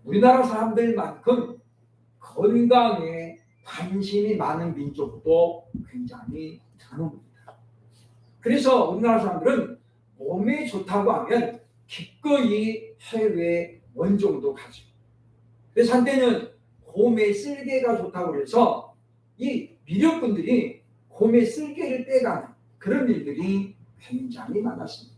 우리나라 사람들만큼 건강에 관심이 많은 민족도 굉장히 드뭅니다. 그래서 우리나라 사람들은 몸에 좋다고 하면 기꺼이 해외 원종도 가지고, 그래서 한때는 곰의 쓸개가 좋다고 해서 이 미력분들이 곰의 쓸개를 떼가는 그런 일들이 굉장히 많았습니다.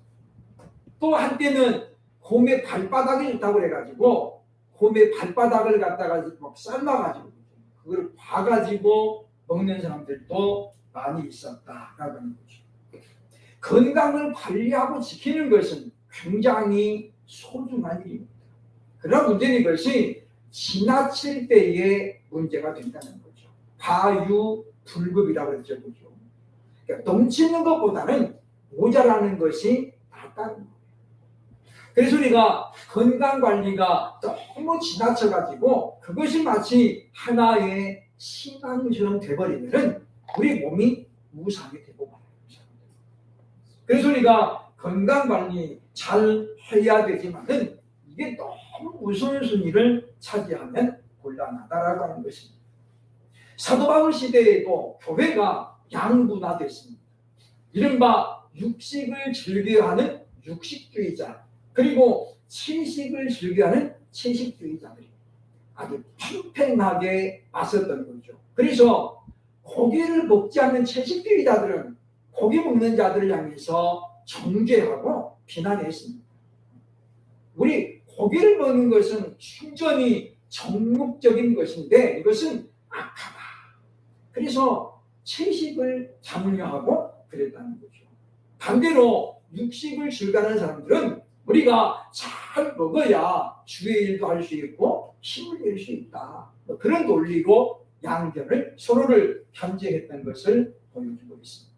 또 한때는 곰의 발바닥이 좋다고 해가지고 곰의 발바닥을 갖다가 막 삶아가지고 그걸 봐가지고 먹는 사람들도 많이 있었다라고 하는 거죠. 건강을 관리하고 지키는 것은 굉장히 소중한 일입니다. 그러나 문제는 이것이 지나칠 때의 문제가 된다는 거죠. 과유불급이라고 했죠. 그러니까 넘치는 것보다는 모자라는 것이 낫다는 거예요. 그래서 우리가 건강관리가 너무 지나쳐가지고 그것이 마치 하나의 신앙처럼 돼버리면 우리 몸이 무상이 되고 말아요. 그래서 우리가 건강관리 잘 해야 되지만은 이게 너무 우선순위를 차지하면 곤란하다라고 하는 것입니다. 사도 바울 시대에도 교회가 양분화됐습니다. 이른바 육식을 즐겨하는 육식주의자, 그리고 채식을 즐겨하는 채식주의자들이 아주 팽팽하게 맞섰던 거죠. 그래서 고기를 먹지 않는 채식주의자들은 고기 먹는 자들을 향해서 정죄하고 비난했습니다. 우리 고기를 먹는 것은 충전히 정욕적인 것인데 이것은 악하다. 그래서 채식을 장려하고 그랬다는 거죠. 반대로 육식을 즐겨하는 사람들은 우리가 잘 먹어야 주의 일도 할 수 있고 힘을 낼 수 있다. 그런 논리로 양견을 서로를 견제했던 것을 보여주고 있습니다.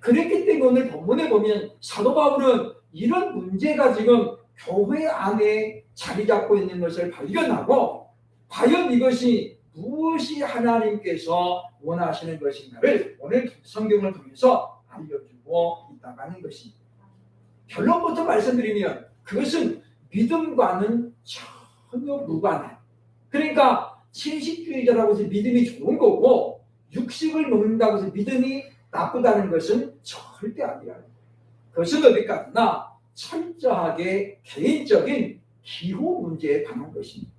그랬기 때문에 오늘 본문에 보면 사도 바울은 이런 문제가 지금 교회 안에 자리 잡고 있는 것을 발견하고 과연 이것이 무엇이 하나님께서 원하시는 것인가를 오늘 성경을 통해서 알려주고 있다고 하는 것입니다. 결론부터 말씀드리면 그것은 믿음과는 전혀 무관해요. 그러니까 채식주의자라고 해서 믿음이 좋은 거고 육식을 먹는다고 해서 믿음이 나쁘다는 것은 절대 아니라는 거예요. 그것은 어디까지나 철저하게 개인적인 기호 문제에 관한 것입니다.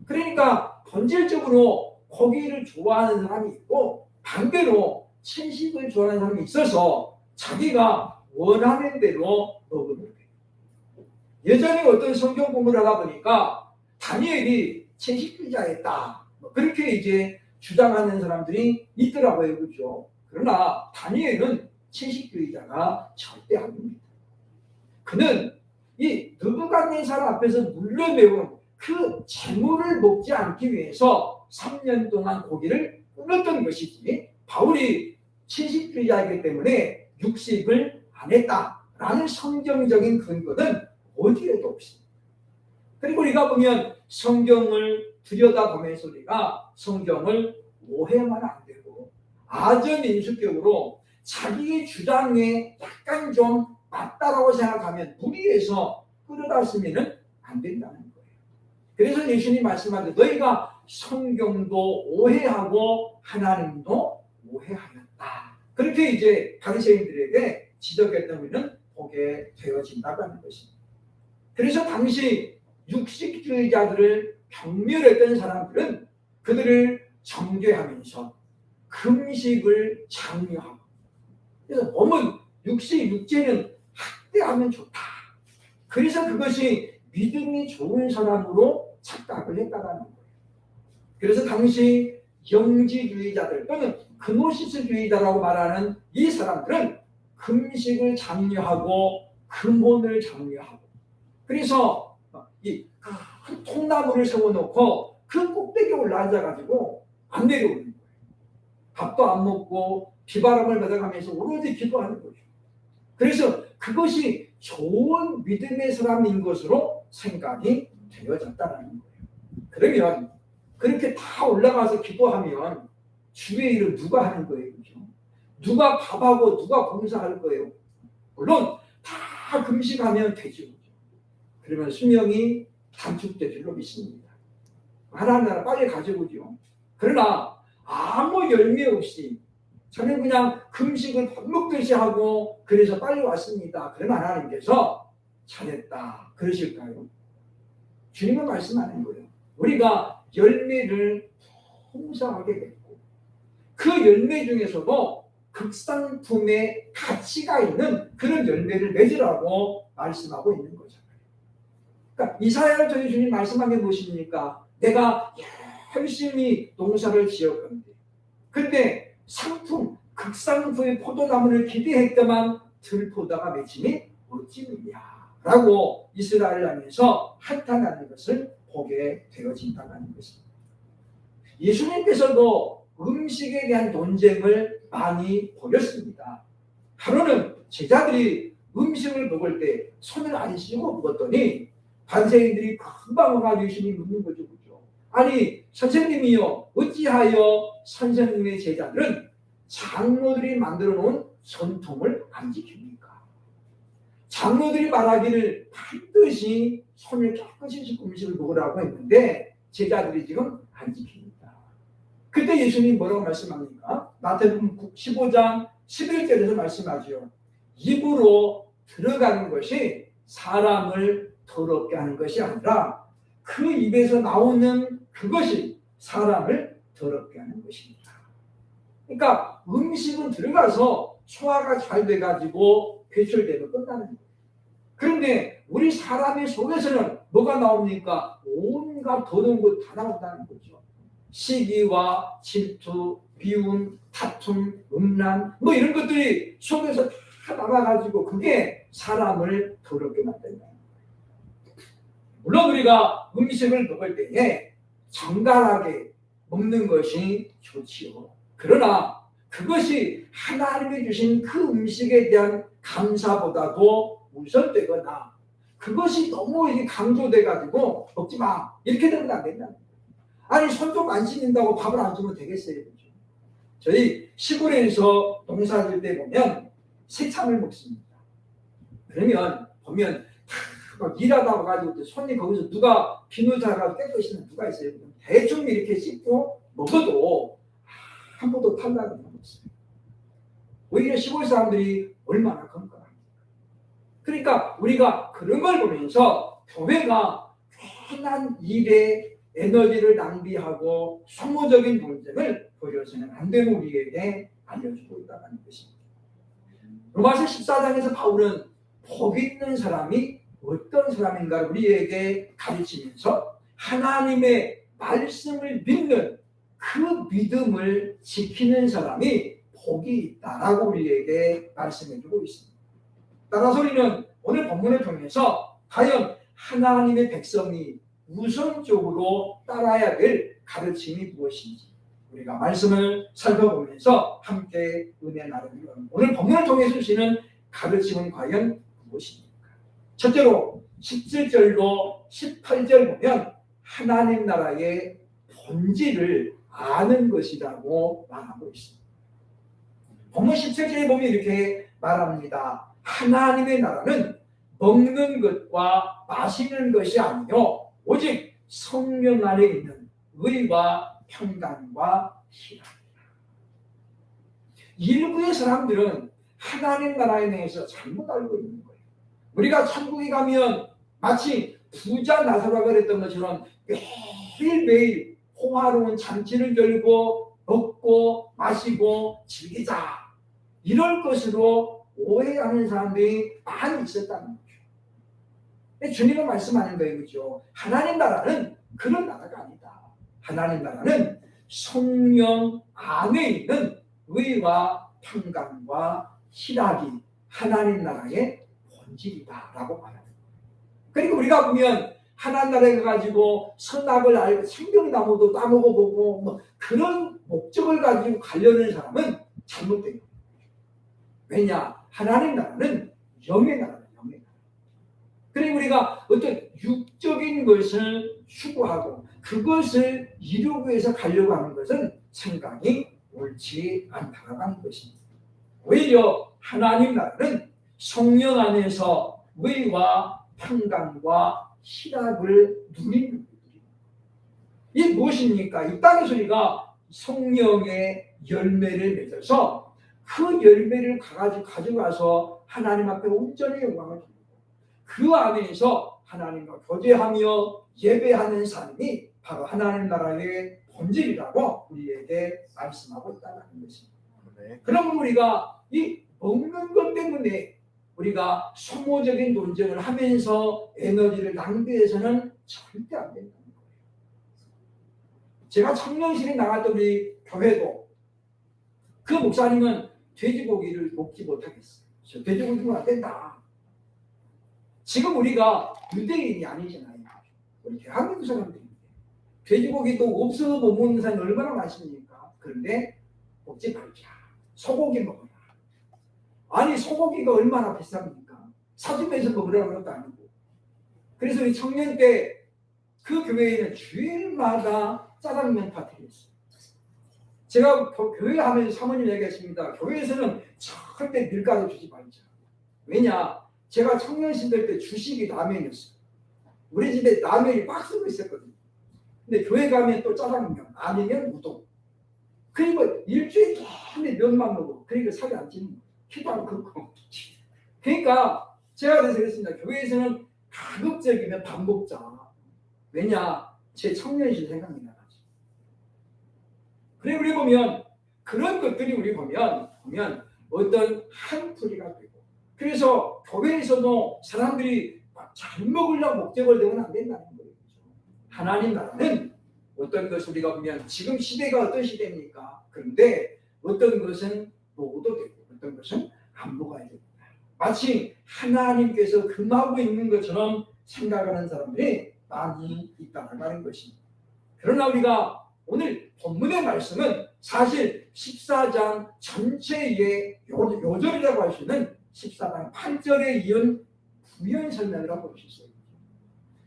그러니까 본질적으로 고기를 좋아하는 사람이 있고 반대로 채식을 좋아하는 사람이 있어서 자기가 원하는 대로 먹으면 돼요. 예전에 어떤 성경 공부를 하다 보니까 다니엘이 채식주의자였다. 그렇게 이제 주장하는 사람들이 있더라고요. 그렇죠? 그러나 다니엘은 채식주의자가 절대 아닙니다. 그는 이 느부갓네살 앞에서 물려매운 그 재물을 먹지 않기 위해서 3년 동안 고기를 끊었던 것이지 바울이 채식주의자이기 때문에 육식을 안 했다라는 성경적인 근거는 어디에도 없습니다. 그리고 우리가 보면 성경을 들여다보면서 우리가 성경을 오해하면 안 되고 아전인수격으로 자기의 주장에 약간 좀 맞다라고 생각하면 무리해서 끌어다 쓰면 안 된다는 거예요. 그래서 예수님이 말씀하는데 너희가 성경도 오해하고 하나님도 오해하였다. 그렇게 이제 바리새인들에게 지적했던 우리는 보게 되어진다고 하는 것입니다. 그래서 당시 육식주의자들을 경멸했던 사람들은 그들을 정죄하면서 금식을 장려하고 그래서 몸은 육체는 학대하면 좋다. 그래서 그것이 믿음이 좋은 사람으로 착각을 했다는 거예요. 그래서 당시 영지주의자들 또는 그노시스주의자라고 말하는 이 사람들은 금식을 장려하고 금혼을 장려하고 그래서 이 큰 통나무를 세워놓고 그 꼭대기에 올라앉아가지고 안 내려오는 거예요. 밥도 안 먹고 비바람을 맞아가면서 오로지 기도하는 거죠. 그래서 그것이 좋은 믿음의 사람인 것으로 생각이 되어졌다는 거예요. 그러면 그렇게 다 올라가서 기도하면 주의 일을 누가 하는 거예요? 그렇죠? 누가 밥하고 누가 봉사할 거예요? 물론 다 금식하면 되죠. 그러면 수명이 단축될 줄로 믿습니다. 하나님 나라 빨리 가져오죠. 그러나 아무 열매 없이 저는 그냥 금식을 밥 먹듯이 하고 그래서 빨리 왔습니다. 그러면 하나님께서 잘했다 그러실까요? 주님은 말씀하는 거예요. 우리가 열매를 풍성하게 맺고 그 열매 중에서도 극상품의 가치가 있는 그런 열매를 맺으라고 말씀하고 있는 거잖아요. 그러니까 이사야를 통해 주님 말씀한 게 무엇입니까? 내가 열심히 농사를 지었건데 근데 상품, 극상품의 포도나무를 기대했더만 들포다가 맺힘이 어찌느냐라고 이스라엘을 하면서 한탄하는 것을 보게 되어진다는 것입니다. 예수님께서도 음식에 대한 논쟁을 많이 벌였습니다. 하루는 제자들이 음식을 먹을 때 손을 안 씻고 먹었더니 반세인들이 금방 와가지고 예수님 묻는 거죠. 아니 선생님이요 어찌하여 선생님의 제자들은 장로들이 만들어 놓은 전통을 안 지킵니까? 장로들이 말하기를 반드시 손을 깨끗이 씻고 음식을 먹으라고 했는데 제자들이 지금 안 지킵니다. 그때 예수님 뭐라고 말씀합니까? 마태복음 15장 11절에서 말씀하죠. 입으로 들어가는 것이 사람을 더럽게 하는 것이 아니라 그 입에서 나오는 그것이 사람을 더럽게 하는 것입니다. 그러니까 음식은 들어가서 소화가 잘 돼가지고 배출되면 끝나는 거예요. 그런데 우리 사람의 속에서는 뭐가 나옵니까? 온갖 더러운 것 다 나온다는 거죠. 시기와 질투, 미움, 다툼, 음란 뭐 이런 것들이 속에서 다 나와가지고 그게 사람을 더럽게 만든다. 물론 우리가 음식을 먹을 때에 정갈하게 먹는 것이 좋지요. 그러나 그것이 하나님이 주신 그 음식에 대한 감사보다도 우선되거나 그것이 너무 이게 강조돼가지고 먹지 마 이렇게 되면 안 된다. 아니 손 좀 안 씻는다고 밥을 안 주면 되겠어요. 그렇죠? 저희 시골에서 농사 질 때 보면 새참을 먹습니다. 그러면 보면 막 일하다 와가지고 손이 거기서 누가 비누 자라고 깨끗이는 누가 있어요. 대충 이렇게 씻고 먹어도 한 번도 탈락이 없어요. 오히려 시골 사람들이 얼마나 건강합니까? 그러니까 우리가 그런 걸 보면서 교회가 괜한 일에 에너지를 낭비하고 소모적인 논쟁을 벌여서는 안 되는 우리에게 알려주고 있다는 것입니다. 로마서 14장에서 바울은 복 있는 사람이 어떤 사람인가 우리에게 가르치면서 하나님의 말씀을 믿는 그 믿음을 지키는 사람이 복이 있다라고 우리에게 말씀해주고 있습니다. 따라서 우리는 오늘 본문을 통해서 과연 하나님의 백성이 우선적으로 따라야 될 가르침이 무엇인지 우리가 말씀을 살펴보면서 함께 은혜 나누기로 합니다. 오늘 본문을 통해서 주시는 가르침은 과연 무엇입니까? 첫째로 17절로 18절 보면 하나님 나라의 본질을 아는 것이라고 말하고 있습니다. 본문 17절에 보면 이렇게 말합니다. 하나님의 나라는 먹는 것과 마시는 것이 아니요 오직 성령 안에 있는 의와 평강과 희락이다. 일부의 사람들은 하나님 나라에 대해서 잘못 알고 있는 거예요. 우리가 천국에 가면 마치 부자 나사로가 그랬던 것처럼 매일매일 호화로운 잔치를 열고 먹고 마시고 즐기자 이럴 것으로 오해하는 사람들이 많이 있었다는 거죠. 주님은 말씀하는 거예요. 그렇죠? 하나님 나라는 그런 나라가 아니다. 하나님 나라는 성령 안에 있는 의와 평강과 희락이 하나님 나라의 본질이다라고 말합니다. 그리고 우리가 보면 하나님 나라에 가지고 선악을 알고 생명나무도 따먹어보고 뭐 그런 목적을 가지고 가려는 사람은 잘못된 거예요. 왜냐? 하나님 나라는 영의 나라예요. 영의 나라. 그리고 우리가 어떤 육적인 것을 추구하고 그것을 이루기 위해서 가려고 하는 것은 생각이 옳지 않다고 하는 것입니다. 오히려 하나님 나라는 성령 안에서 의와 평강과 희락을 누리는 것들이. 이게 무엇입니까? 이 땅에서 우리가 성령의 열매를 맺어서 그 열매를 가져가서 하나님 앞에 온전히 영광을 드리고 그 안에서 하나님과 교제하며 예배하는 삶이 바로 하나님 나라의 본질이라고 우리에게 말씀하고 있다는 것입니다. 네. 그러면 우리가 이 먹는 것 때문에 우리가 소모적인 논쟁을 하면서 에너지를 낭비해서는 절대 안 된다는 거예요. 제가 청년실에 나갔던 우리 교회도 그 목사님은 돼지고기를 먹지 못하겠어요. 돼지고기 먹으면 안 된다. 지금 우리가 유대인이 아니잖아요. 우리 대한민국 사람들인데 돼지고기도 없어서 못 먹는 사람이 얼마나 많습니까? 그런데 먹지 말자. 소고기 먹어라. 아니 소고기가 얼마나 비쌉니까? 사주면서 먹으라는 것도 아니고. 그래서 우리 청년 때 그 교회에는 주일마다 짜장면 파티를 했어요. 제가 교회 하면서 사모님 얘기했습니다. 교회에서는 절대 밀가루 주지 말자. 왜냐? 제가 청년시절 때 주식이 라면이었어요. 우리 집에 라면이 박스로 있었거든요. 근데 교회 가면 또 짜장면, 아니면 우동. 그리고 일주일 내내 면만 먹어. 그러니까 살이 안 찌는 거예요. 키도 안 크고. 그러니까 제가 그래서 그랬습니다. 교회에서는 가급적이면 밥 먹자. 왜냐? 제 청년실 생각이 나가지고. 그래 우리 보면 그런 것들이 우리 보면 어떤 한풀이가 되고 그래서 교회에서도 사람들이 잘 먹으려고 목적을 내면 안 된다는 거예요. 하나님 나라는 어떤 것을 우리가 보면 지금 시대가 어떤 시대입니까? 그런데 어떤 것은 먹어도 되고 어떤 것은 안 먹어야 됩니다. 마치 하나님께서 금하고 있는 것처럼 생각하는 사람들이 많이 있다는 것입니다. 그러나 우리가 오늘 본문의 말씀은 사실 14장 전체의 요절이라고 할 수 있는 14장 8절에 이은 부연 설명이라고 볼 수 있어요.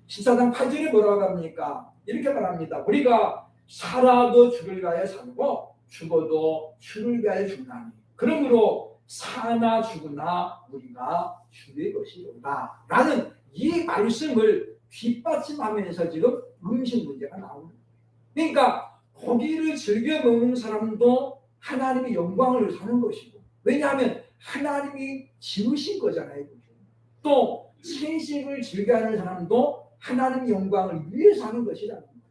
14장 8절에 뭐라고 합니까? 이렇게 말합니다. 우리가 살아도 주를 위하여 살고 죽어도 주를 위하여 죽나니 그러므로 사나 죽으나 우리가 주의 것이로다 라는 이 말씀을 뒷받침하면서 지금 음식 문제가 나오는 거예요. 그러니까 고기를 즐겨 먹는 사람도 하나님의 영광을 사는 것이고 왜냐하면 하나님이 지으신 거잖아요. 또 채식을 즐겨하는 사람도 하나님의 영광을 위해서 하는 것이라는 거예요.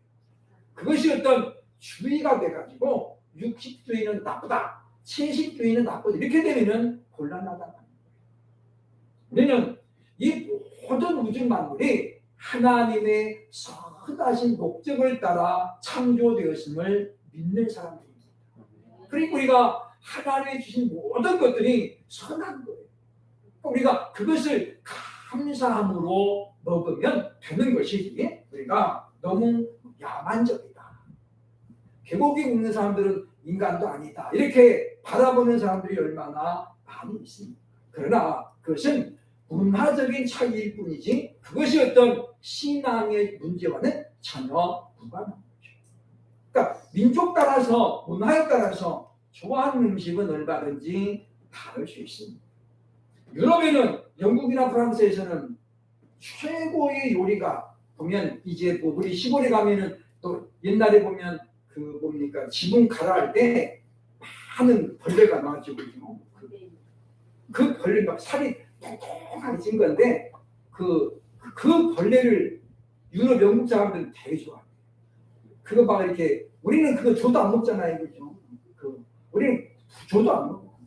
그것이 어떤 주의가 돼가지고 육식주의는 나쁘다, 채식주의는 나쁘다 이렇게 되면 곤란하다는 거예요. 우리는 이 모든 우주 만물이 하나님의 선하신 목적을 따라 창조되었음을 믿는 사람들입니다. 그리고 우리가 하나님이 주신 모든 것들이 선한 거예요. 우리가 그것을 감사함으로 먹으면 되는 것이지 우리가 너무 야만적이다. 개고기 먹는 사람들은 인간도 아니다. 이렇게 바라보는 사람들이 얼마나 많이 있습니다. 그러나 그것은 문화적인 차이일 뿐이지 그것이 어떤 신앙의 문제와는 전혀 무관한 거죠. 그러니까 민족 따라서 문화에 따라서 좋아하는 음식은 얼마든지 다를 수 있습니다. 유럽에는 영국이나 프랑스에서는 최고의 요리가 보면 이제 뭐 우리 시골에 가면은 또 옛날에 보면 그 뭡니까 지붕 가라할 때 많은 벌레가 나와지고 그 벌레 막 살이 통통하게 찐 건데 그 벌레를 유럽 영국 사람들은 되게 좋아해요. 그거 막 이렇게 우리는 그거 줘도 안 먹잖아요, 그죠? 우리는 줘도 안 먹어.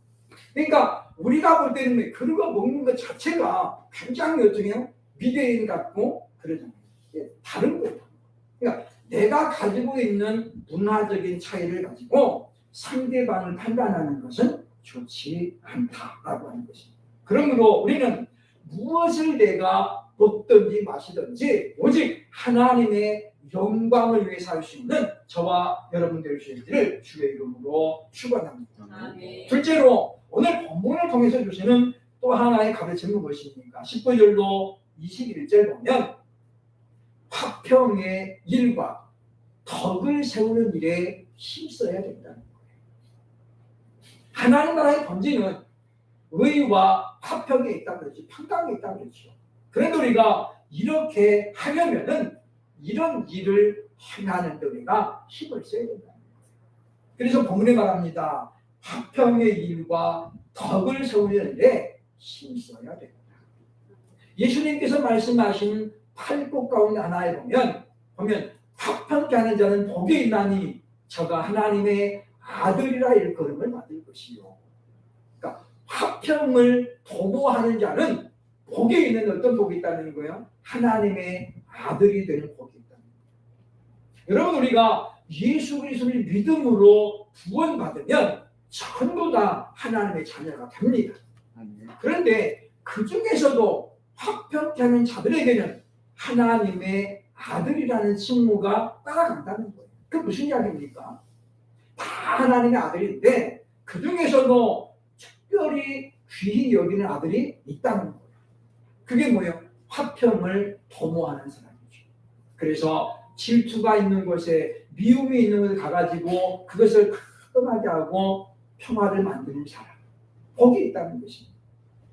그러니까 우리가 볼 때는 그런 거 먹는 것 자체가 굉장히 어떻게 해요? 미대인 같고 그러잖아요. 다른 거예요. 그러니까 내가 가지고 있는 문화적인 차이를 가지고 상대방을 판단하는 것은 좋지 않다라고 하는 것입니다. 그러므로 우리는 무엇을 내가 먹든지 마시든지 오직 하나님의 영광을 위해 살 수 있는 저와 여러분들 주시기를 주의 이름으로 축원합니다. 둘째로 오늘 본문을 통해서 주시는 또 하나의 가르침은 무엇입니까? 19절로 21절 보면 화평의 일과 덕을 세우는 일에 힘써야 된다는 거예요. 하나님 나라의 본질은 의와 화평에 있다 그러지 평강에 있다 그러죠. 그런데 우리가 이렇게 하려면은 이런 일을 행하는데 우리가 힘을 써야 된다. 그래서 본문에 말합니다. 화평의 일과 덕을 세우는데 힘써야 된다. 예수님께서 말씀하신 8국 가운데 하나에 보면 화평케 하는 자는 복이 있나니 저가 하나님의 아들이라 일컬음을 받을 것이요. 그러니까 화평을 도모하는 자는 복이 있는 어떤 복이 있다는 거예요? 하나님의 아들이 되는 복이 있다는 거예요. 여러분 우리가 예수 그리스도를 믿음으로 구원받으면 전부 다 하나님의 자녀가 됩니다. 그런데 그 중에서도 화평케 하는 자들에게는 하나님의 아들이라는 칭호가 따라간다는 거예요. 그게 무슨 이야기입니까? 다 하나님의 아들인데 그 중에서도 특별히 귀히 여기는 아들이 있다는 거예요. 그게 뭐예요? 화평을 도모하는 사람이죠. 그래서 질투가 있는 곳에 미움이 있는 곳에 가가지고 그것을 가끔하게 하고 평화를 만드는 사람, 복이 있다는 것입니다.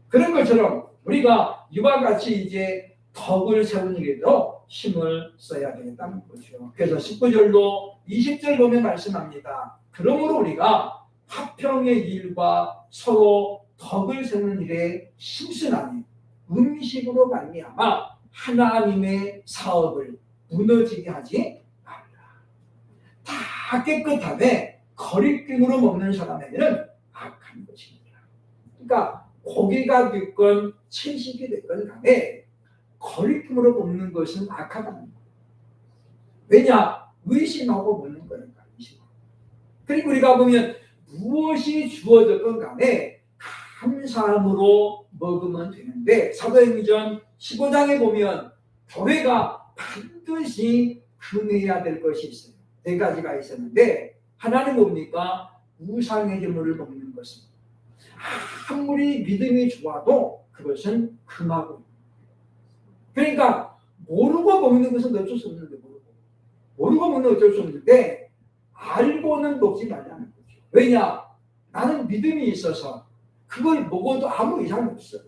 그런 것처럼 우리가 이와 같이 이제 덕을 세우는 일에도 힘을 써야 되겠다는 거죠. 그래서 19절로 20절 보면 말씀합니다. 그러므로 우리가 화평의 일과 서로 덕을 세우는 일에 힘쓰나니 음식으로 말미암아 하나님의 사업을 무너지게 하지 말라. 다 깨끗함에 거리낌으로 먹는 사람에게는 악한 것입니다. 그러니까 고기가 됐건 채식이 됐건 간에 거리낌으로 먹는 것은 악하다는 거예요. 왜냐? 의심하고 먹는 거니까. 그리고 우리가 보면 무엇이 주어졌건 간에 감사함으로 먹으면 되는데 사도행전 15장에 보면 교회가 반드시 금해야 될 것이 있어요. 네 가지가 있었는데 하나는 뭡니까? 우상의 제물을 먹는 것은 아무리 믿음이 좋아도 그것은 금하고 그러니까 모르고 먹는 것은 어쩔 수 없는데 모르고 먹는 건 어쩔 수 없는데 알고는 먹지 말라는 거죠. 왜냐? 나는 믿음이 있어서 그걸 먹어도 아무 이상 없어.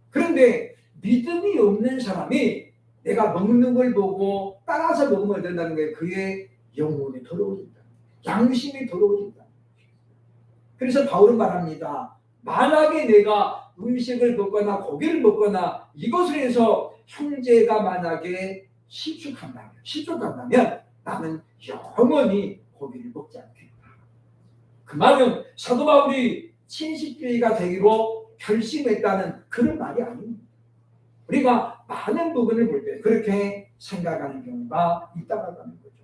그런데 믿음이 없는 사람이 내가 먹는 걸 보고 따라서 먹으면 된다는 게 그의 영혼이 더러워진다. 양심이 더러워진다. 그래서 바울은 말합니다. 만약에 내가 음식을 먹거나 고기를 먹거나 이것을 해서 형제가 만약에 실족한다면 나는 영원히 고기를 먹지 않겠다. 그 말은 사도 바울이 친식주의가 되기로 결심했다는 그런 말이 아닙니다. 우리가 많은 부분을 볼 때 그렇게 생각하는 경우가 있다고 하는 거죠.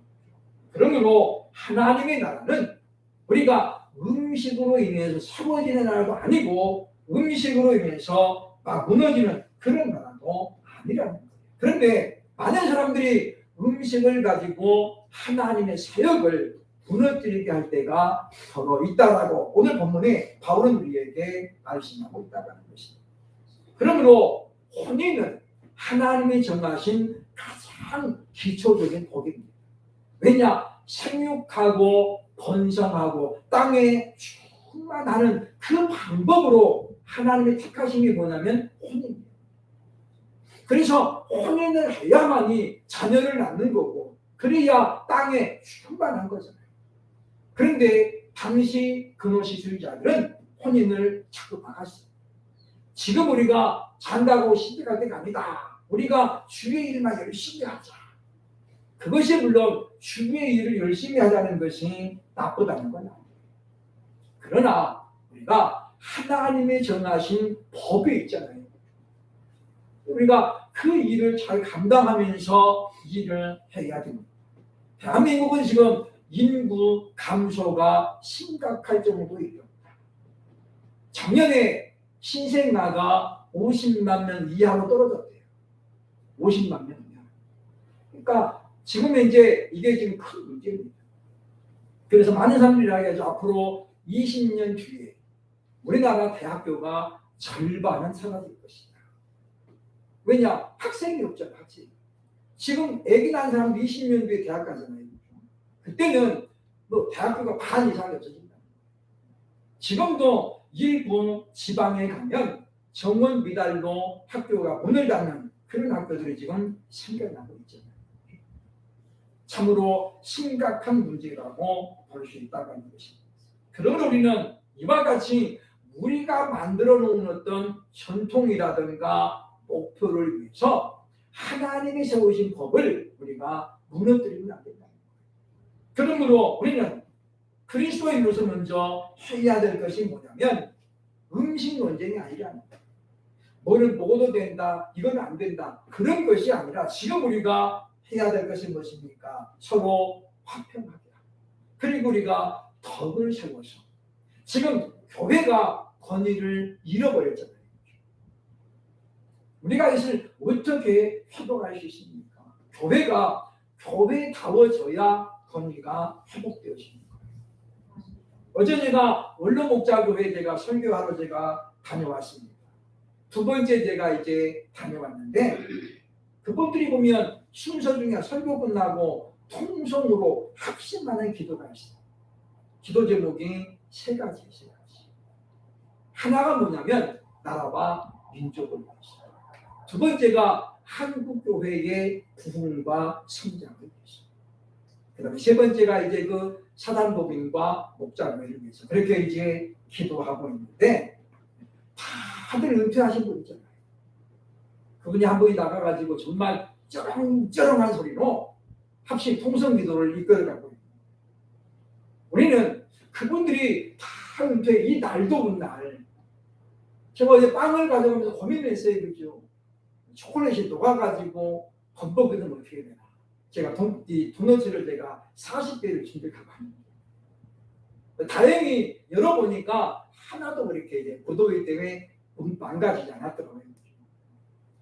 그러므로 하나님의 나라는 우리가 음식으로 인해서 세워지는 나라도 아니고 음식으로 인해서 막 무너지는 그런 나라도 아니라는 거예요. 그런데 많은 사람들이 음식을 가지고 하나님의 사역을 무너뜨리게 할 때가 서로 있다라고 오늘 본문에 바울은 우리에게 말씀하고 있다는 것입니다. 그러므로 혼인은 하나님이 정하신 가장 기초적인 복입니다. 왜냐? 생육하고 번성하고 땅에 충만하는 그 방법으로 하나님의 택하신 게 뭐냐면 혼인입니다. 그래서 혼인을 해야만이 자녀를 낳는 거고 그래야 땅에 충만한 거잖아요. 그런데 당시 근원시주의자들은 혼인을 자꾸 막았어요. 지금 우리가 장가고 시집갈 때가 아니다. 우리가 주의 일만 열심히 하자. 그것이 물론 주의 일을 열심히 하자는 것이 나쁘다는 건 아니에요. 그러나 우리가 하나님의 정하신 법이 있잖아요. 우리가 그 일을 잘 감당하면서 일을 해야 됩니다. 대한민국은 지금 인구 감소가 심각할 정도로 있다. 작년에 신생아가 50만 명 이하로 떨어졌대요. 50만 명 이하. 그러니까 지금 이제 이게 지금 큰 문제입니다. 그래서 많은 사람들이 이야기하죠. 앞으로 20년 뒤에 우리나라 대학교가 절반은 사라질 것이다. 왜냐? 학생이 없잖아, 학생. 지금 애기 낳은 사람도 20년 뒤에 대학 가잖아요. 그때는 뭐 대학교가 반 이상이 없어진다. 지금도 일부 지방에 가면 정원 미달로 학교가 문을 닫는 그런 학교들이 지금 생겨나고 있잖아요. 참으로 심각한 문제라고 볼 수 있다고 하는 것입니다. 그러므로 우리는 이와 같이 우리가 만들어 놓은 어떤 전통이라든가 목표를 위해서 하나님이 세우신 법을 우리가 무너뜨리면 안 된다. 그러므로 우리는 그리스도인으로서 먼저 해야 될 것이 뭐냐면 음식 논쟁이 아니라 뭐는 먹어도 된다, 이건 안 된다, 그런 것이 아니라 지금 우리가 해야 될 것이 무엇입니까? 서로 화평하게 하고, 그리고 우리가 덕을 세워서 지금 교회가 권위를 잃어버렸잖아요. 우리가 이것을 어떻게 회복할 수 있습니까? 교회가 교회다워져야 권위가 회복되어집니다. 어제 제가 원로 목자 교회 제가 설교하러 제가 다녀왔습니다. 두 번째 제가 이제 다녀왔는데 그분들이 보면 순서 중에 설교 끝나고 통성으로 합심하는 기도가 있어요. 기도 제목이 세 가지. 하나가 뭐냐면 나라와 민족을 위해서. 두 번째가 한국 교회의 부흥과 성장을 위해서. 그다음에 세 번째가 이제 그 사단법인과 목자교회를 위해서. 그렇게 이제 기도하고 있는데 다들 은퇴하신 분 있잖아요. 그분이 한 분이 나가가지고 정말 쩌렁쩌렁한 소리로 합심 통성 기도를 이끌어가고 있는. 우리는 그분들이 다 은퇴 이 날도 온 날. 제가 어제 빵을 가져가면서 고민을 했어요. 그죠? 초콜릿이 녹아가지고 범벅이면 어떻게 되나. 제가 이 도넛을 제가 40개를 준비하고 합니다. 다행히 열어보니까 하나도 그렇게 이제 고도기 때문에 망가지지 않았더라고요.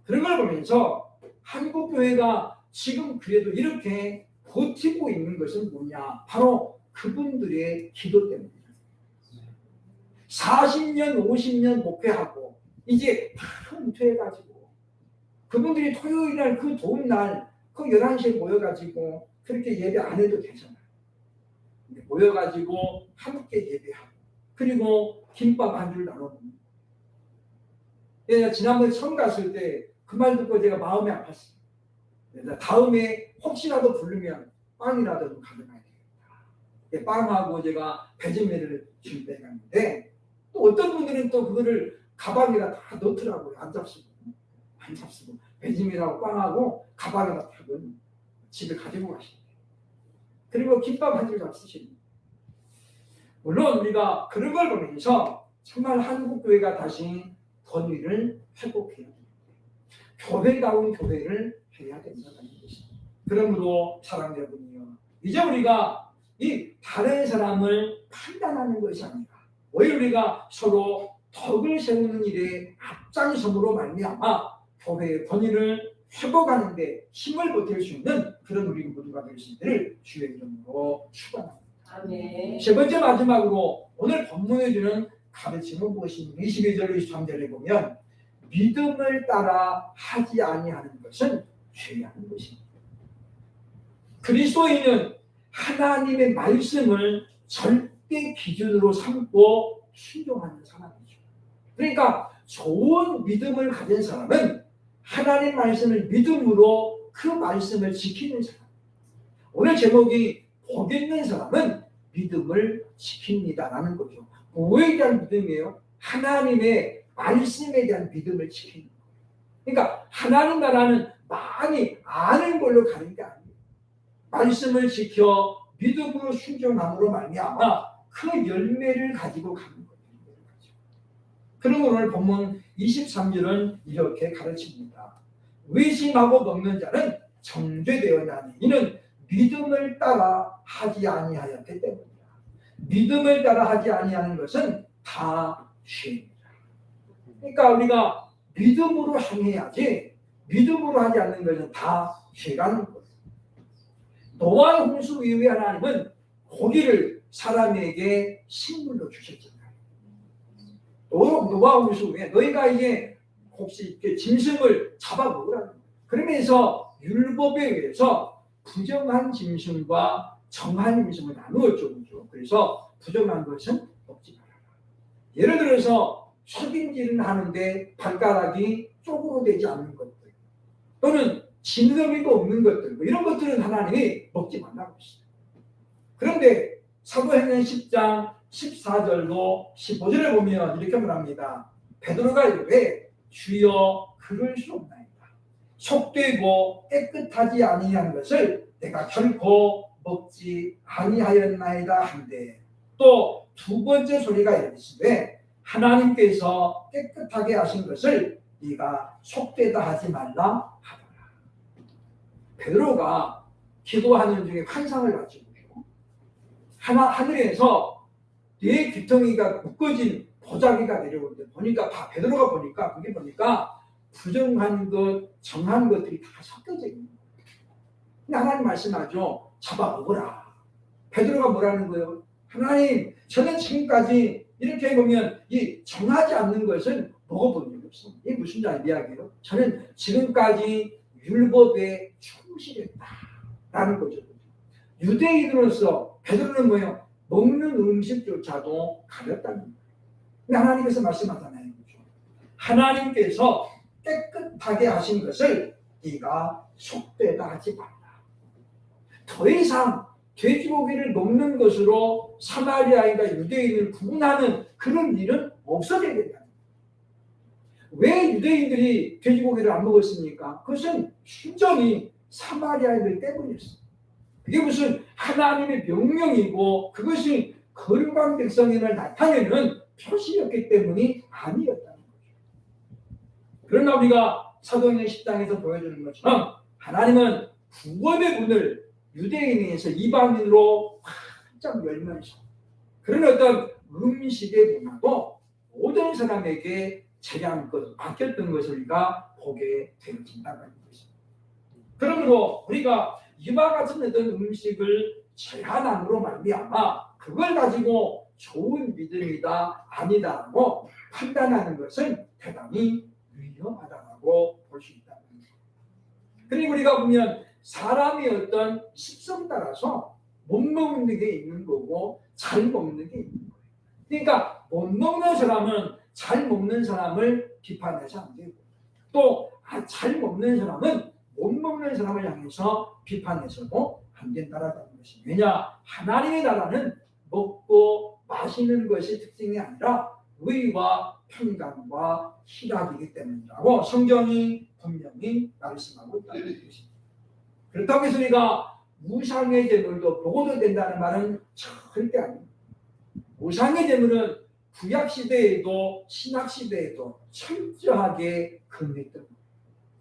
그런 걸 보면서 한국 교회가 지금 그래도 이렇게 버티고 있는 것은 뭐냐? 바로 그분들의 기도 때문입니다. 40년, 50년 목회하고 이제 다 은퇴해가지고 그분들이 토요일날 그 더운 날 그 11시에 모여가지고 그렇게 예배 안 해도 되잖아요. 근데 모여가지고 함께 예배하고 그리고 김밥 한 줄 나눠먹는. 지난번에 처음 갔을 때 그 말 듣고 제가 마음이 아팠어요. 다음에 혹시라도 부르면 빵이라도 좀 가져가야 되겠다. 빵하고 제가 배즙매를 준비해 갔는데 또 어떤 분들은 또 그거를 가방에다 다 넣더라고요. 안 잡수고 배즙매하고 빵하고 가방에다 다 넣는 집에 가지고 가시는. 그리고 김밥 한 줄 잡수시는. 물론 우리가 그런 걸 보면서 정말 한국 교회가 다시 권위를 회복해야 됩니다. 교회다운 교회를 해야 된다는 것입니다. 그러므로 사랑하는 여러분이요, 이제 우리가 이 다른 사람을 판단하는 것이 아니라 오히려 우리가 서로 덕을 세우는 일에 앞장섬으로 말미암아 교회의 권위를 회복하는 데 힘을 보탤 수 있는 그런 우리 모두가 될 수 있기를 주의 이름으로 축원합니다. 아멘. 세 번째 마지막으로 오늘 본문에 주는 가르침은 무엇입니까? 22절 23절에 보면 믿음을 따라 하지 아니하는 것은 죄하는 것입니다. 그리스도인은 하나님의 말씀을 절대 기준으로 삼고 순종하는 사람이죠. 그러니까 좋은 믿음을 가진 사람은 하나님 말씀을 믿음으로 그 말씀을 지키는 사람. 오늘 제목이 복 있는 사람은 믿음을 지킵니다라는 거죠. 뭐에 대한 믿음이에요? 하나님의 말씀에 대한 믿음을 지키는 거예요. 그러니까 하나님 나라는 많이 아는 걸로 가는 게 아니에요. 말씀을 지켜 믿음으로 순종함으로 말미암아 그 열매를 가지고 가는 거예요. 그럼 오늘 본문 23절은 이렇게 가르칩니다. 의심하고 먹는 자는 정죄되었나니 이는 믿음을 따라 하지 아니하였기 때문이다. 믿음을 따라 하지 아니하는 것은 다 죄입니다. 그러니까 우리가 믿음으로 행해야지 믿음으로 하지 않는 것은 다 죄라는 거예요. 노아의 홍수 이후에 하나님은 고기를 사람에게 식물로 주셨잖아요. 노아 홍수 후에 너희가 이제 혹시 짐승을 잡아 먹으라는 거예요. 그러면서 율법에 의해서 부정한 짐승과 정한 짐승을 나누었죠. 그래서 부정한 것은 먹지 말아라. 예를 들어서 석인질을 하는데 발가락이 쪽으로 되지 않는 것들, 또는 진더미가 없는 것들, 뭐 이런 것들은 하나님이 먹지 말라고 했어요. 그런데 사도행전 10장 14절도 15절에 보면 이렇게 말합니다. 베드로가 이르되 주여 그럴 수 없나이다. 속되고 깨끗하지 아니한 것을 내가 결코 먹지 아니하였나이다 한데, 또 두 번째 소리가 이르시되 하나님께서 깨끗하게 하신 것을 네가 속되다 하지 말라 하더라. 베드로가 기도하는 중에 환상을 가지고 하늘에서 네 귀퉁이가 묶어진 보자기가 내려오는데 보니까 다 베드로가 보니까 그게 보니까 부정한 것, 정한 것들이 다 섞여져 있는 거예요. 근데 하나님 말씀하죠. 잡아먹어라. 베드로가 뭐라는 거예요? 하나님, 저는 지금까지 이렇게 보면 이 정하지 않는 것은 먹어본 적이 없습니다. 이게 무슨 이야기예요? 저는 지금까지 율법에 충실했다라는 거죠. 유대인으로서 베드로는 뭐예요? 먹는 음식조차도 가렸다는 거예요. 근데 하나님께서 말씀하잖아요. 그렇죠? 하나님께서 깨끗하게 하신 것을 네가 속되다 하지 말라. 더 이상 돼지고기를 먹는 것으로 사마리아인과 유대인을 구분하는 그런 일은 없어져야 된다. 왜 유대인들이 돼지고기를 안 먹었습니까? 그것은 순전히 사마리아인들 때문이었어요. 그게 무슨 하나님의 명령이고 그것이 거룩한 백성임을 나타내는 표시였기 때문이 아니었다는 거죠. 그러나 우리가 사도행전 10장에서 보여주는 것처럼 하나님은 구원의 문을 유대인에서 이방인으로 활짝 열면서 그런 어떤 음식의 문화도 모든 사람에게 재량껏 맡겼던 것을 우리가 보게 되어진다는 것입니다. 그러므로 우리가 이와 같은 어떤 음식을 제한함으로 말미암아 그걸 가지고 좋은 믿음이다 아니다라고 판단하는 것은 대단히 위험하다고 볼 수 있다는 거죠. 그리고 우리가 보면 사람이 어떤 식성 따라서 못 먹는 게 있는 거고 잘 먹는 게 있는 거예요. 그러니까 못 먹는 사람은 잘 먹는 사람을 비판해서 안 되고 또 잘 먹는 사람은 못 먹는 사람을 향해서 비판해서도 안 된다라는 것이. 왜냐? 하나님의 나라는 먹고 마시는 것이 특징이 아니라 의와 평강과 희락이기 때문이라고 성경이 분명히 말씀하고 있다는 것입니다. 그렇다고 해서 우리가 우상의 제물도 먹어도 된다는 말은 절대 아닙니다. 우상의 제물은 구약시대에도 신약시대에도 철저하게 금했던 거예요.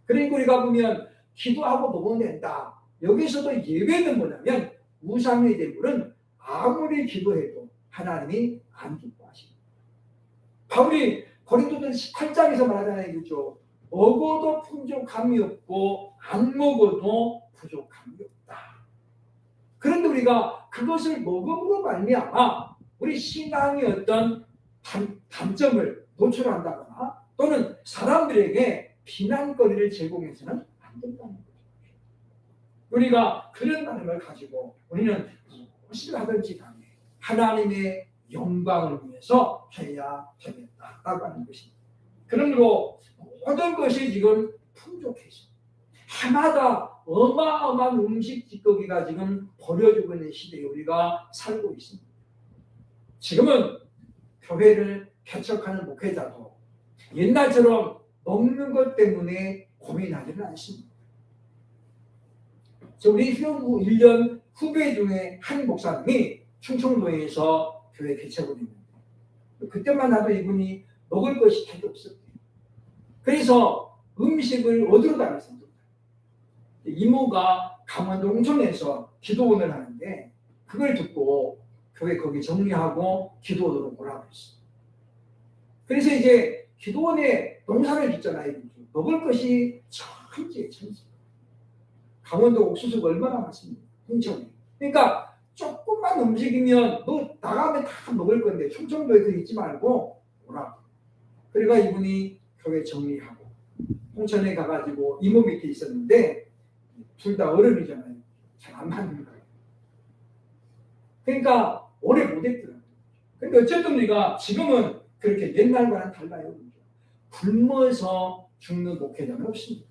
그러니까 우리가 보면 기도하고 먹으면 된다. 여기서도 예외는 뭐냐면 우상의 제물은 아무리 기도해도 하나님이 안 기뻐하십니다. 바울이 고린도전 18장에서 말하잖아요. 그렇죠? 먹어도 풍족함이 없고 안 먹어도 부족함이 없다. 그런데 우리가 그것을 먹음으로 말미암아 우리 신앙의 어떤 단점을 노출한다거나 또는 사람들에게 비난거리를 제공해서는 안 된다는 거죠. 우리가 그런 마음을 가지고 우리는 무엇을 하든지 간에 하나님의 영광을 위해서 해야 되겠다라고 하는 것입니다. 그러므로 모든 것이 지금 풍족해서 해마다 어마어마한 음식 찌꺼기가 지금 버려지고 있는 시대에 우리가 살고 있습니다. 지금은 교회를 개척하는 목회자도 옛날처럼 먹는 것 때문에 고민하지는 않습니다. 우리 휴무 1년 후배 중에 한 목사님이 충청도에서 교회 개척을 했는데 그때만 나도 이분이 먹을 것이 택이 없었대요. 그래서 음식을 얻으러 다녔습니다. 이모가 강원도 홍천에서 기도원을 하는데 그걸 듣고 교회 거기 정리하고 기도원으로 오라고 했어요. 그래서 이제 기도원에 농사를 짓잖아요. 먹을 것이 천지에 천지. 강원도 옥수수가 얼마나 많습니까? 홍천에. 그러니까 조금만 움직이면 너 나가면 다 먹을 건데 충청도에서 있지 말고 오라고. 그러니까 이분이 교회 정리하고 홍천에 가가지고 이모 밑에 있었는데 둘 다 어른이잖아요. 잘 안 맞는 거예요. 그러니까 오래 못했더라고요. 그러니까 어쨌든 우리가 지금은 그렇게 옛날과는 달라요. 굶어서 죽는 목회자는 없습니다.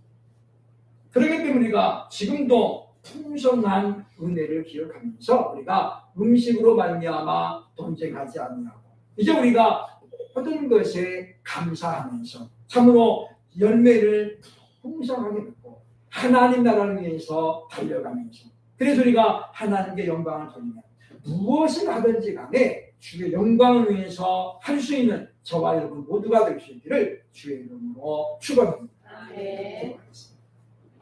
그렇기 때문에 우리가 지금도 풍성한 은혜를 기억하면서 우리가 음식으로 말미암아 논쟁하지 아니하고 이제 우리가 모든 것에 감사하면서 참으로 열매를 풍성하게 맺고 하나님 나라를 위해서 달려가면서 그래서 우리가 하나님께 영광을 돌리면 무엇을 하든지 간에 주의 영광을 위해서 할 수 있는 저와 여러분 모두가 될 수 있기를 주의 이름으로 축원합니다. 네. 기도하겠습니다.